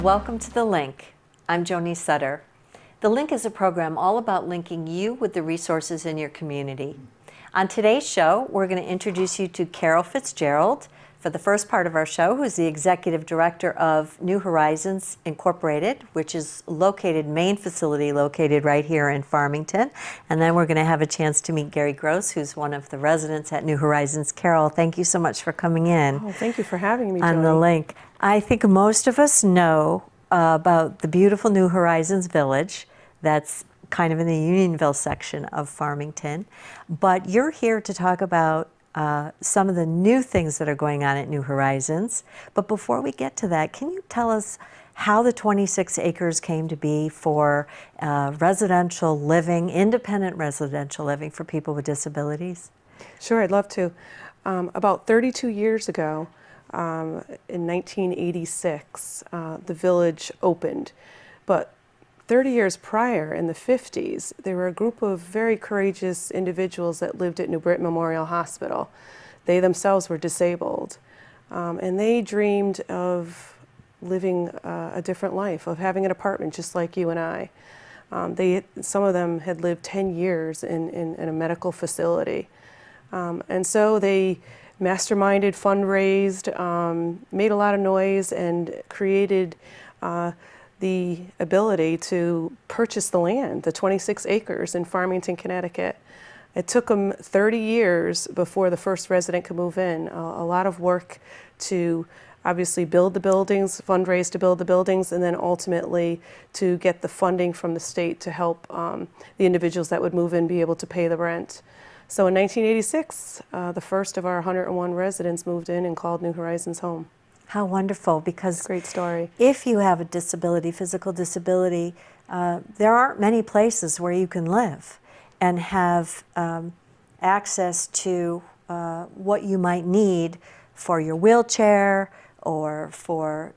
Welcome to The Link. I'm Joni Sutter. The Link is a program all about linking you with the resources in your community. On today's show, we're going to introduce you to Carol Fitzgerald for the first part of our show, who's the Executive Director of New Horizons Incorporated, which is main facility located right here in Farmington. And then we're going to have a chance to meet Gary Gross, who's one of the residents at New Horizons. Carol, thank you so much for coming in. Oh, thank you for having me, On Joni. The Link. I think most of us know about the beautiful New Horizons Village that's kind of in the Unionville section of Farmington, but you're here to talk about some of the new things that are going on at New Horizons. But before we get to that, can you tell us how the 26 acres came to be for residential living, independent residential living for people with disabilities? Sure, I'd love to. About 32 years ago, in 1986, the village opened. But 30 years prior, in the 50s, there were a group of very courageous individuals that lived at New Britain Memorial Hospital. They themselves were disabled, and they dreamed of living a different life, of having an apartment just like you and I. Some of them had lived 10 years in a medical facility. And so they masterminded, fundraised, made a lot of noise, and created the ability to purchase the land, the 26 acres in Farmington, Connecticut. It took them 30 years before the first resident could move in. A lot of work to obviously build the buildings, fundraise to build the buildings, and then ultimately to get the funding from the state to help the individuals that would move in be able to pay the rent. So in 1986, the first of our 101 residents moved in and called New Horizons home. How wonderful, because Great story. If you have a disability, physical disability, there aren't many places where you can live and have access to what you might need for your wheelchair or for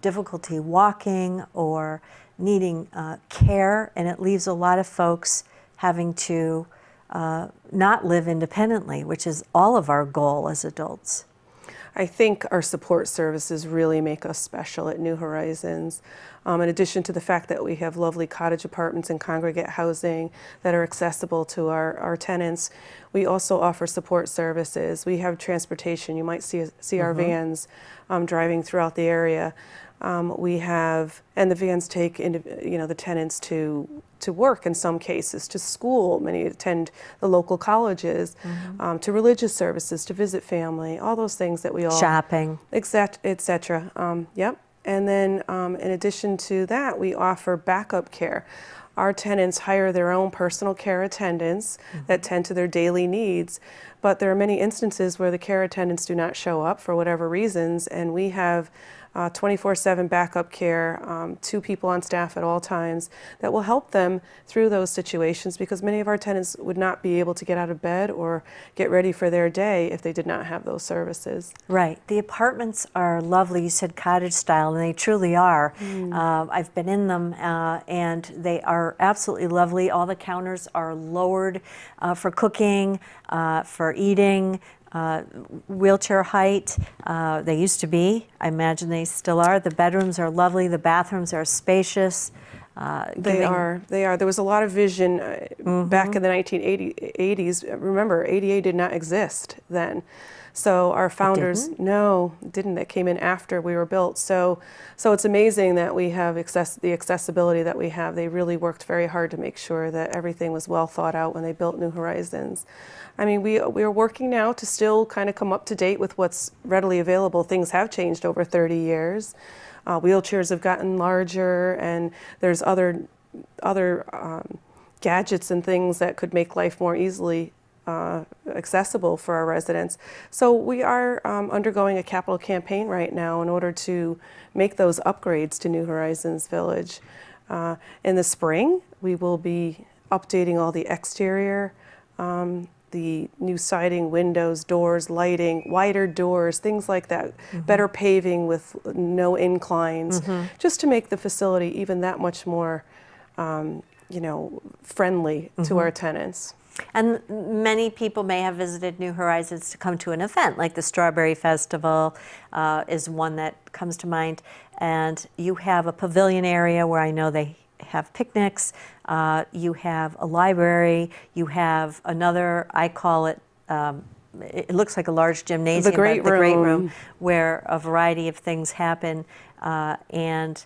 difficulty walking or needing care, and it leaves a lot of folks having to not live independently, which is all of our goal as adults. I think our support services really make us special at New Horizons. In addition to the fact that we have lovely cottage apartments and congregate housing that are accessible to our tenants, we also offer support services. We have transportation. You might see our vans driving throughout the area. And the vans take the tenants to work in some cases, to school. Many attend the local colleges, to religious services, to visit family, all those things that we all... Shopping. Et cetera. Yep. And then in addition to that, we offer backup care. Our tenants hire their own personal care attendants that tend to their daily needs, but there are many instances where the care attendants do not show up for whatever reasons, and we have 24/7 backup care, 2 people on staff at all times that will help them through those situations, because many of our tenants would not be able to get out of bed or get ready for their day if they did not have those services. Right. The apartments are lovely. You said cottage style, and they truly are. I've been in them, and they are absolutely lovely. All the counters are lowered for cooking, for eating. Wheelchair height, they used to be. I imagine they still are. The bedrooms are lovely. The bathrooms are spacious. They are. There was a lot of vision back in the 1980s. Remember, ADA did not exist then. So our founders, didn't. That came in after we were built. So it's amazing that we have the accessibility that we have. They really worked very hard to make sure that everything was well thought out when they built New Horizons. I mean, we are working now to still kind of come up to date with what's readily available. Things have changed over 30 years. Wheelchairs have gotten larger, and there's other gadgets and things that could make life more easily accessible for our residents. So we are undergoing a capital campaign right now in order to make those upgrades to New Horizons Village. In the spring, we will be updating all the exterior, the new siding, windows, doors, lighting, wider doors, things like that, better paving with no inclines, just to make the facility even that much more, friendly to our tenants. And many people may have visited New Horizons to come to an event, like the Strawberry Festival is one that comes to mind. and you have a pavilion area where I know they have picnics. You have a library. You have another, I call it, it looks like a large gymnasium, The great but the great room. room where a variety of things happen. And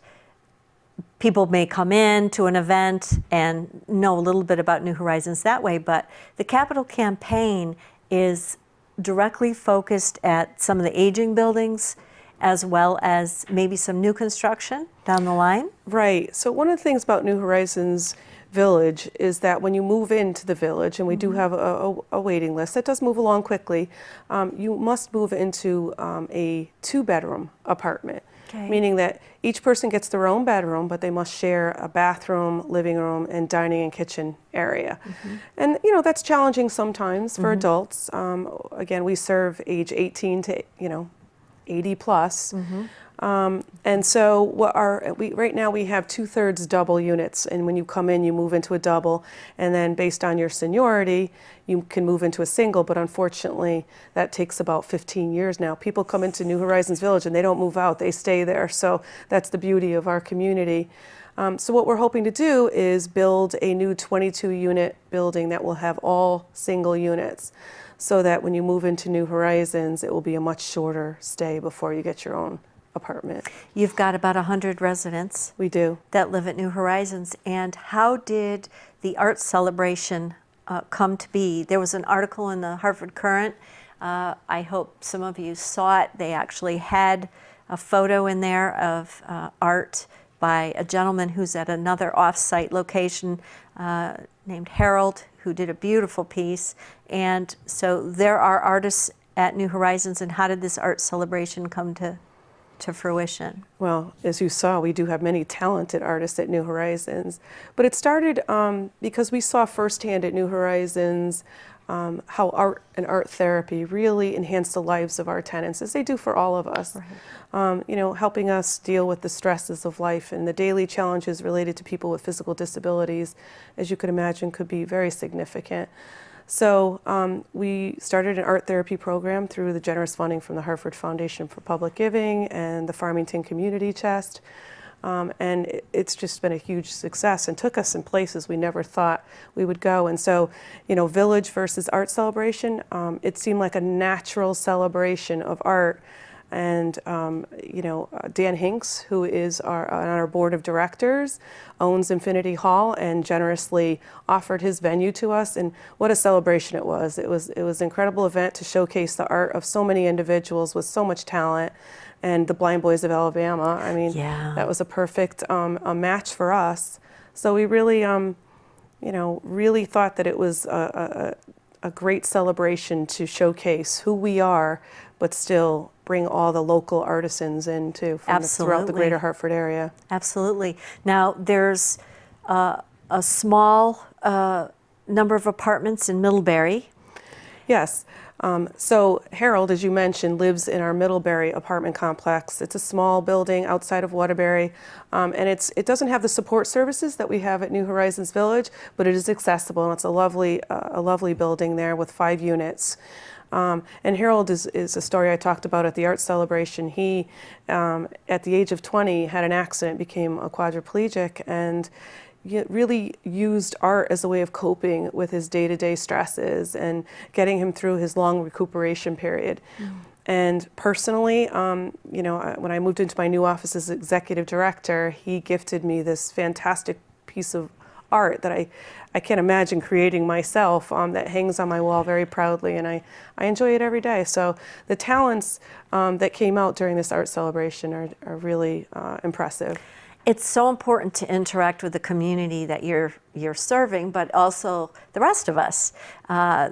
people may come in to an event and know a little bit about New Horizons that way, but the capital campaign is directly focused at some of the aging buildings as well as maybe some new construction down the line. Right. So one of the things about New Horizons Village is that when you move into the village, and we do have a waiting list that does move along quickly, you must move into a 2-bedroom apartment. Okay. Meaning that each person gets their own bedroom, but they must share a bathroom, living room, and dining and kitchen area. And that's challenging sometimes for adults. Again, we serve age 18 to 80 plus. And so right now we have 2/3 double units, and when you come in, you move into a double, and then based on your seniority, you can move into a single, but unfortunately, that takes about 15 years now. People come into New Horizons Village and they don't move out, they stay there, so that's the beauty of our community. So what we're hoping to do is build a new 22-unit building that will have all single units, so that when you move into New Horizons, it will be a much shorter stay before you get your own apartment. You've got about 100 residents We do. that live at New Horizons. And how did the art celebration come to be? There was an article in the Hartford Courant. I hope some of you saw it. They actually had a photo in there of art by a gentleman who's at another off-site location named Harold, who did a beautiful piece. And so there are artists at New Horizons. And how did this art celebration come to fruition? Well, as you saw, we do have many talented artists at New Horizons. But it started because we saw firsthand at New Horizons how art and art therapy really enhance the lives of our tenants, as they do for all of us. Right. Helping us deal with the stresses of life and the daily challenges related to people with physical disabilities, as you could imagine, could be very significant. So we started an art therapy program through the generous funding from the Hartford Foundation for Public Giving and the Farmington Community Chest. And it's just been a huge success and took us in places we never thought we would go. And so, village versus art celebration, it seemed like a natural celebration of art. And, Dan Hinks, who is on our board of directors, owns Infinity Hall and generously offered his venue to us. And what a celebration it was. It was an incredible event to showcase the art of so many individuals with so much talent. And the Blind Boys of Alabama, that was a perfect a match for us. So we really, really thought that it was a great celebration to showcase who we are, but still bring all the local artisans in too from throughout the greater Hartford area. Absolutely. Now there's a small number of apartments in Middlebury. Yes. So Harold, as you mentioned, lives in our Middlebury apartment complex. It's a small building outside of Waterbury, and it doesn't have the support services that we have at New Horizons Village, but it is accessible, and it's a lovely building there with 5 units. And Harold is a story I talked about at the art celebration. He, at the age of 20, had an accident, became a quadriplegic, and really used art as a way of coping with his day-to-day stresses and getting him through his long recuperation period. And personally, when I moved into my new office as executive director, he gifted me this fantastic piece of art that I can't imagine creating myself, that hangs on my wall very proudly, and I enjoy it every day. So the talents that came out during this art celebration are really impressive. It's so important to interact with the community that you're serving, but also the rest of us,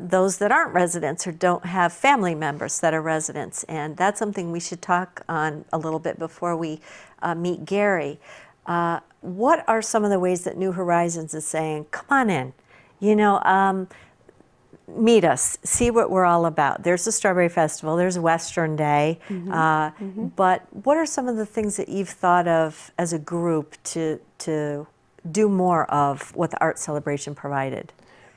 those that aren't residents or don't have family members that are residents. And that's something we should talk on a little bit before we meet Gary. What are some of the ways that New Horizons is saying, come on in, meet us, see what we're all about? There's the Strawberry Festival, there's Western Day, but what are some of the things that you've thought of as a group to do more of what the art celebration provided?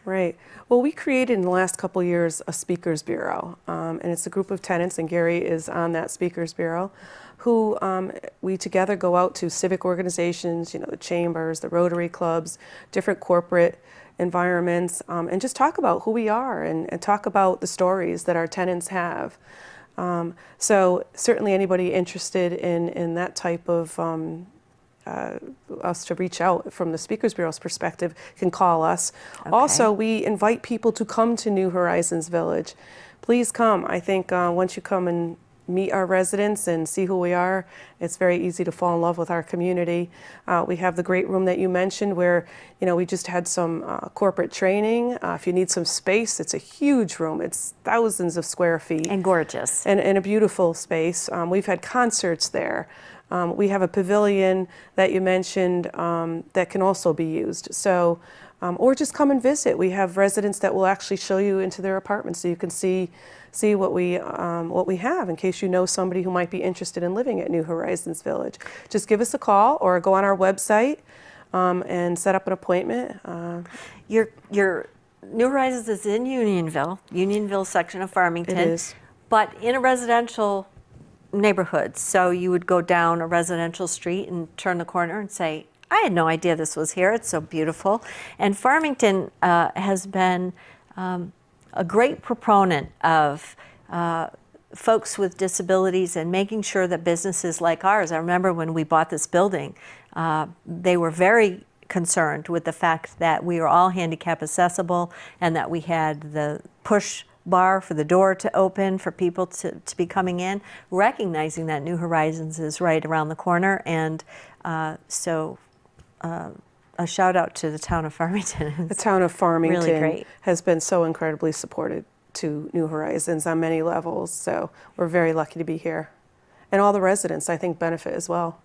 Right. Well, we created in the last couple of years a speakers bureau, and it's a group of tenants, and Gary is on that speakers bureau, who we together go out to civic organizations, the chambers, the Rotary clubs, different corporate environments, and just talk about who we are and talk about the stories that our tenants have. So certainly anybody interested in that type of us to reach out from the Speakers Bureau's perspective can call us. Okay. Also, we invite people to come to New Horizons Village. Please come. I think once you come and meet our residents and see who we are, it's very easy to fall in love with our community. We have the great room that you mentioned where, we just had some corporate training. If you need some space, it's a huge room. It's thousands of square feet. And gorgeous. And a beautiful space. We've had concerts there. We have a pavilion that you mentioned that can also be used. So, or just come and visit. We have residents that will actually show you into their apartments so you can see what we have in case you know somebody who might be interested in living at New Horizons Village. Just give us a call or go on our website and set up an appointment. Your New Horizons is in Unionville section of Farmington. It is. But in a residential neighborhood. So you would go down a residential street and turn the corner and say, I had no idea this was here. It's so beautiful. And Farmington has been a great proponent of folks with disabilities and making sure that businesses like ours, I remember when we bought this building, they were very concerned with the fact that we were all handicap accessible and that we had the push bar for the door to open for people to be coming in, recognizing that New Horizons is right around the corner. And so a shout out to the town of Farmington. The town of Farmington really great. Has been so incredibly supportive to New Horizons on many levels. So we're very lucky to be here. And all the residents, I think, benefit as well.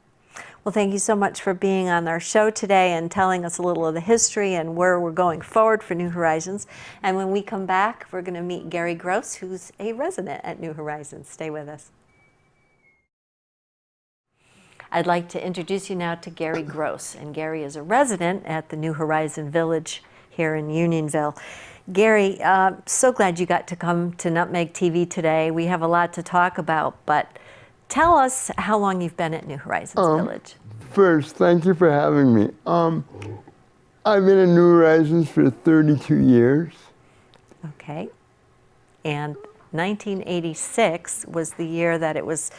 Well, thank you so much for being on our show today and telling us a little of the history and where we're going forward for New Horizons. And when we come back, we're going to meet Gary Gross, who's a resident at New Horizons. Stay with us. I'd like to introduce you now to Gary Gross. And Gary is a resident at the New Horizon Village here in Unionville. Gary, so glad you got to come to Nutmeg TV today. We have a lot to talk about, but tell us how long you've been at New Horizons Village. First, thank you for having me. I've been at New Horizons for 32 years. Okay. And 1986 was the year that it was,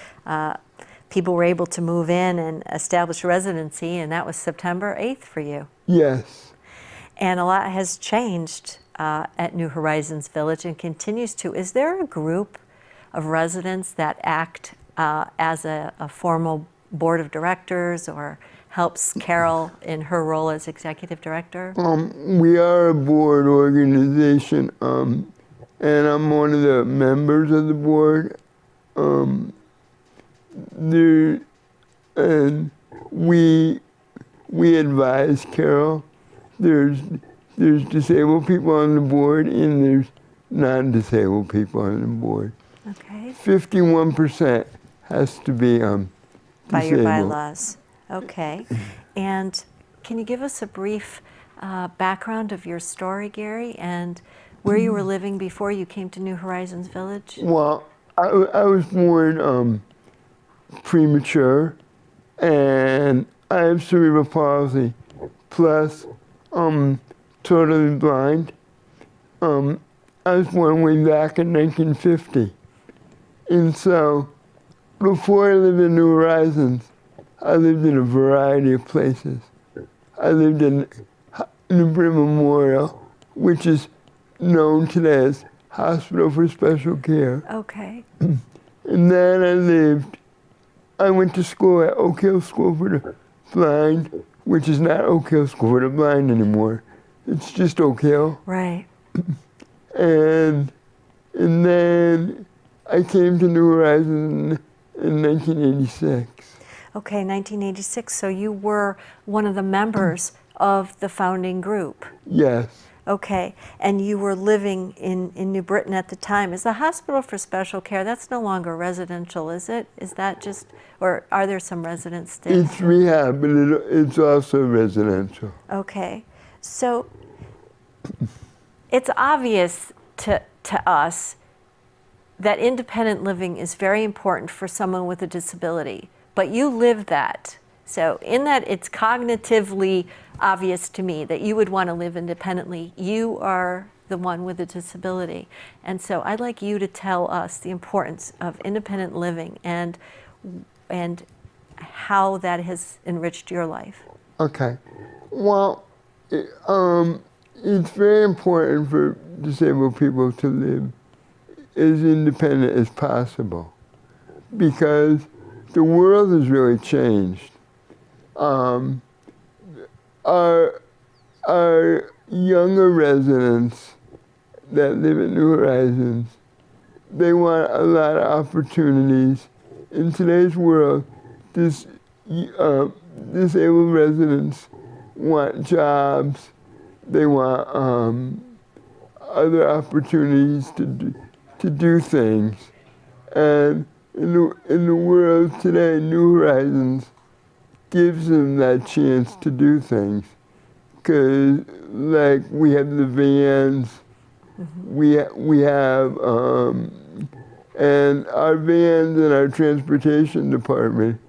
people were able to move in and establish residency, and that was September 8th for you. Yes. And a lot has changed at New Horizons Village and continues to. Is there a group of residents that act as a formal board of directors or helps Carol in her role as executive director? We are a board organization, and I'm one of the members of the board. And we advise Carol. There's disabled people on the board and there's non-disabled people on the board. Okay. 51% has to be disabled. By your bylaws. Okay. And can you give us a brief background of your story, Gary, and where you were living before you came to New Horizons Village? Well, I was born premature, and I have cerebral palsy, plus totally blind. I was born way back in 1950. And so, before I lived in New Horizons, I lived in a variety of places. I lived in the Bryn Memorial, which is known today as Hospital for Special Care. Okay. And then I went to school at Oak Hill School for the Blind, which is not Oak Hill School for the Blind anymore. It's just Oak Hill. Right. And then I came to New Horizons in 1986. Okay, 1986. So you were one of the members of the founding group. Yes. Okay, and you were living in New Britain at the time. Is the Hospital for Special Care, that's no longer residential, is it? Is that just, or are there some residents there? It's rehab, but it's also residential. Okay, so it's obvious to us that independent living is very important for someone with a disability, but you live that. So in that, it's cognitively obvious to me that you would want to live independently. You are the one with a disability. And so I'd like you to tell us the importance of independent living and how that has enriched your life. Okay. Well, it's very important for disabled people to live as independent as possible because the world has really changed. Our younger residents that live at New Horizons, they want a lot of opportunities. In today's world, disabled residents want jobs, they want other opportunities to do things. And in the world today, New Horizons gives them that chance to do things. Because, like, we have the vans, we have, and our vans and our transportation department,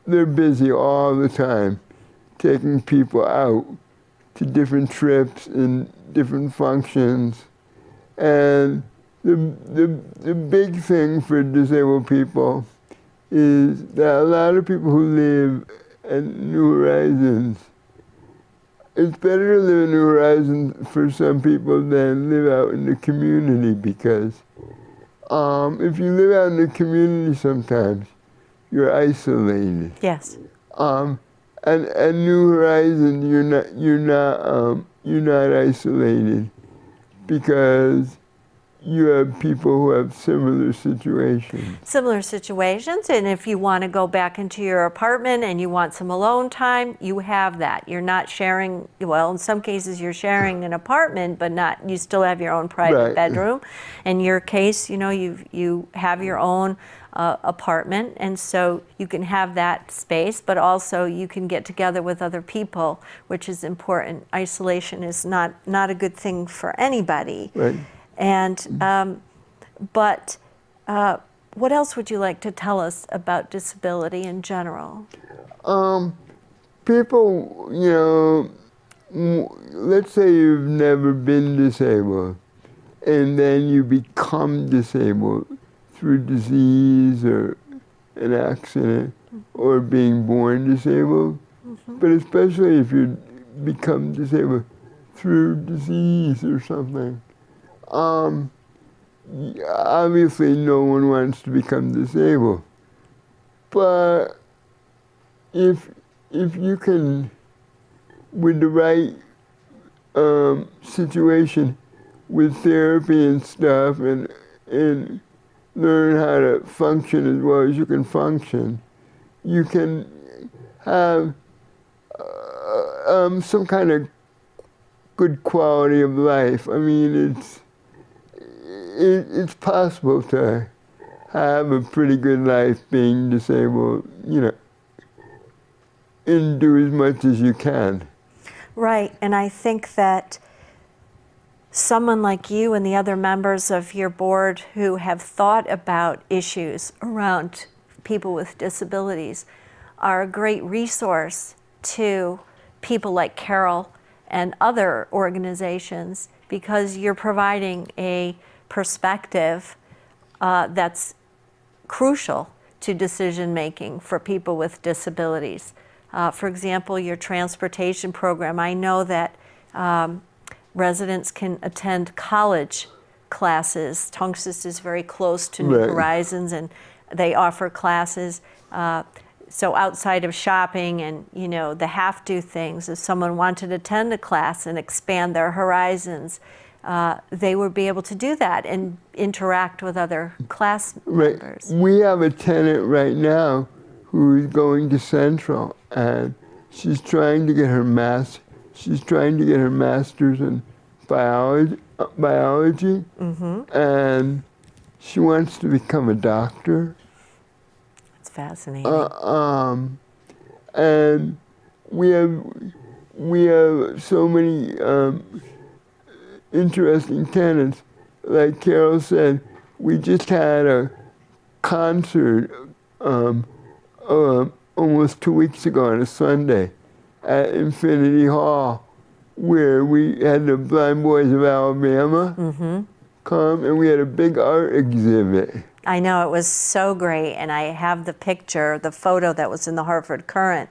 they're busy all the time, taking people out to different trips and different functions. And the big thing for disabled people is that a lot of people who live at New Horizons, it's better to live in New Horizons for some people than live out in the community because if you live out in the community sometimes, you're isolated. Yes. And New Horizons, you're not isolated because you have people who have similar situations. Similar situations, and if you want to go back into your apartment and you want some alone time, you have that. You're not sharing, well, in some cases you're sharing an apartment, but not, you still have your own private Right. bedroom. In your case, you have your own apartment, and so you can have that space, but also you can get together with other people, which is important. Isolation is not a good thing for anybody. Right. And, but what else would you like to tell us about disability in general? People, let's say you've never been disabled, and then you become disabled through disease or an accident or being born disabled. But especially if you become disabled through disease or something. Obviously, no one wants to become disabled. But if you can, with the right situation, with therapy and stuff, and learn how to function as well as you can function, you can have some kind of good quality of life. I mean, it's possible to have a pretty good life being disabled, and do as much as you can. Right, and I think that someone like you and the other members of your board who have thought about issues around people with disabilities are a great resource to people like Carol and other organizations because you're providing a perspective that's crucial to decision making for people with disabilities. For example, your transportation program, I know that residents can attend college classes. Tungus is very close to New Right. Horizons, and they offer classes. So outside of shopping and the have-to things, if someone wanted to attend a class and expand their horizons, they would be able to do that and interact with other class members. We have a tenant right now who's going to Central, and she's trying to get her master's in biology, and she wants to become a doctor. It's fascinating. And we have so many interesting tenants. Like Carol said, we just had a concert almost 2 weeks ago on a Sunday at Infinity Hall, where we had the Blind Boys of Alabama come, and we had a big art exhibit. I know, it was so great, and I have the picture, the photo that was in the Hartford Courant,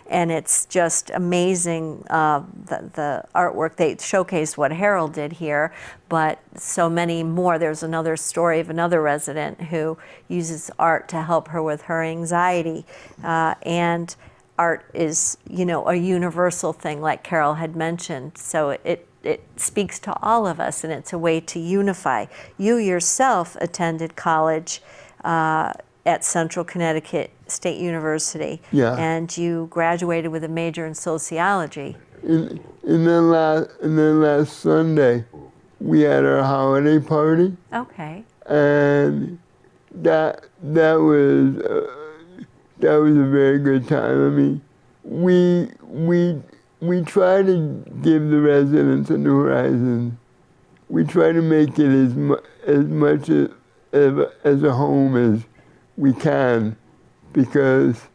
and it's just amazing, the artwork. They showcased what Harold did here, but so many more. There's another story of another resident who uses art to help her with her anxiety, and art is, you know, a universal thing, like Carol had mentioned, so it speaks to all of us, and it's a way to unify. You yourself attended college at Central Connecticut State University, Yeah. and you graduated with a major in sociology. And then last Sunday, we had our holiday party, Okay. and that was a very good time. I mean, we try to give the residents of New Horizons, we try to make it as much as a home as we can, because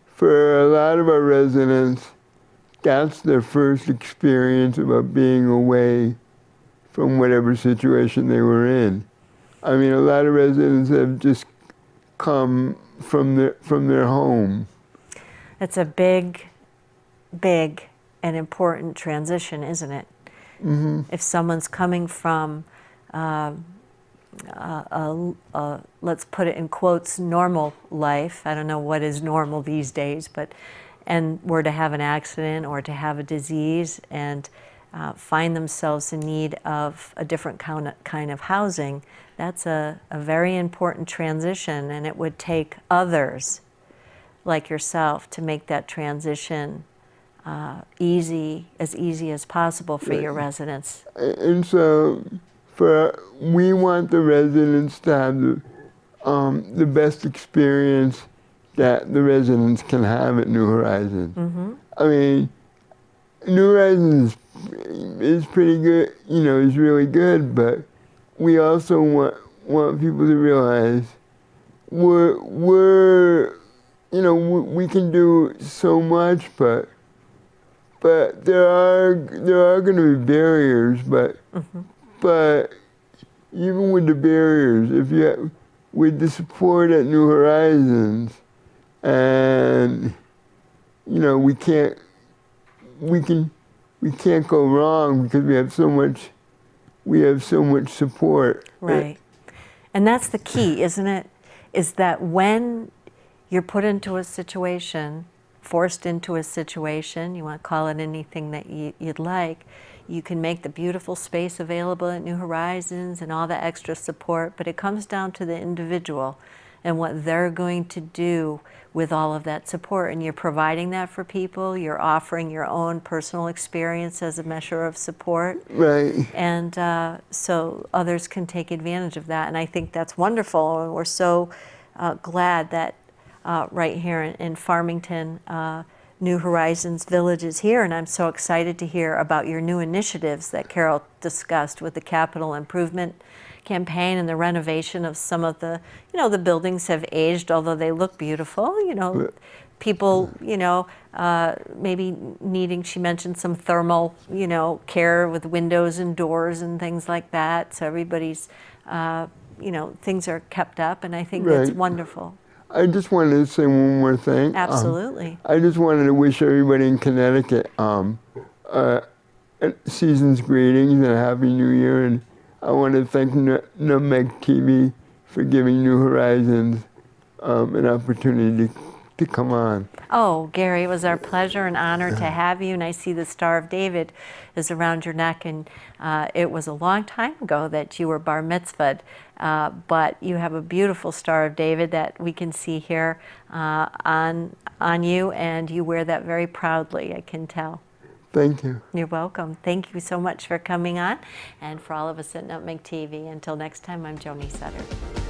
for a lot of our residents, that's their first experience about being away from whatever situation they were in. I mean, a lot of residents have just come from their home. It's a big and important transition, isn't it? Mm-hmm. If someone's coming from let's put it in quotes, normal life, I don't know what is normal these days, and were to have an accident or to have a disease and find themselves in need of a different kind of housing, that's a very important transition, and it would take others like yourself to make that transition easy as possible for your residents. And so we want the residents to have the best experience that the residents can have at New Horizons. Mm-hmm. I mean, New Horizons is pretty good, you know, is really good, but we also want people to realize we're you know, we can do so much, but there are going to be barriers, but even with the barriers, with the support at New Horizons, and you know, we can't go wrong because we have so much support. Right. And that's the key, isn't it? Is that when you're put into a situation, forced into a situation, you want to call it anything that you'd like, you can make the beautiful space available at New Horizons and all the extra support, but it comes down to the individual and what they're going to do with all of that support. And you're providing that for people, you're offering your own personal experience as a measure of support. Right. And so others can take advantage of that. And I think that's wonderful. And we're so glad that right here in Farmington, New Horizons Village is here, and I'm so excited to hear about your new initiatives that Carol discussed with the capital improvement campaign and the renovation of some of the, you know, the buildings have aged, although they look beautiful, you know, people, you know, maybe needing, she mentioned some thermal, you know, care with windows and doors and things like that, so everybody's, you know, things are kept up, and I think that's wonderful. I just wanted to say one more thing. Absolutely. I just wanted to wish everybody in Connecticut season's greetings and a Happy New Year. And I want to thank Nutmeg TV for giving New Horizons an opportunity to come on. Oh, Gary, it was our pleasure and honor to have you. And I see the Star of David is around your neck. And it was a long time ago that you were bar mitzvahed. But you have a beautiful Star of David that we can see here on you. And you wear that very proudly, I can tell. Thank you. You're welcome. Thank you so much for coming on. And for all of us at Nutmeg TV, until next time, I'm Joni Sutter.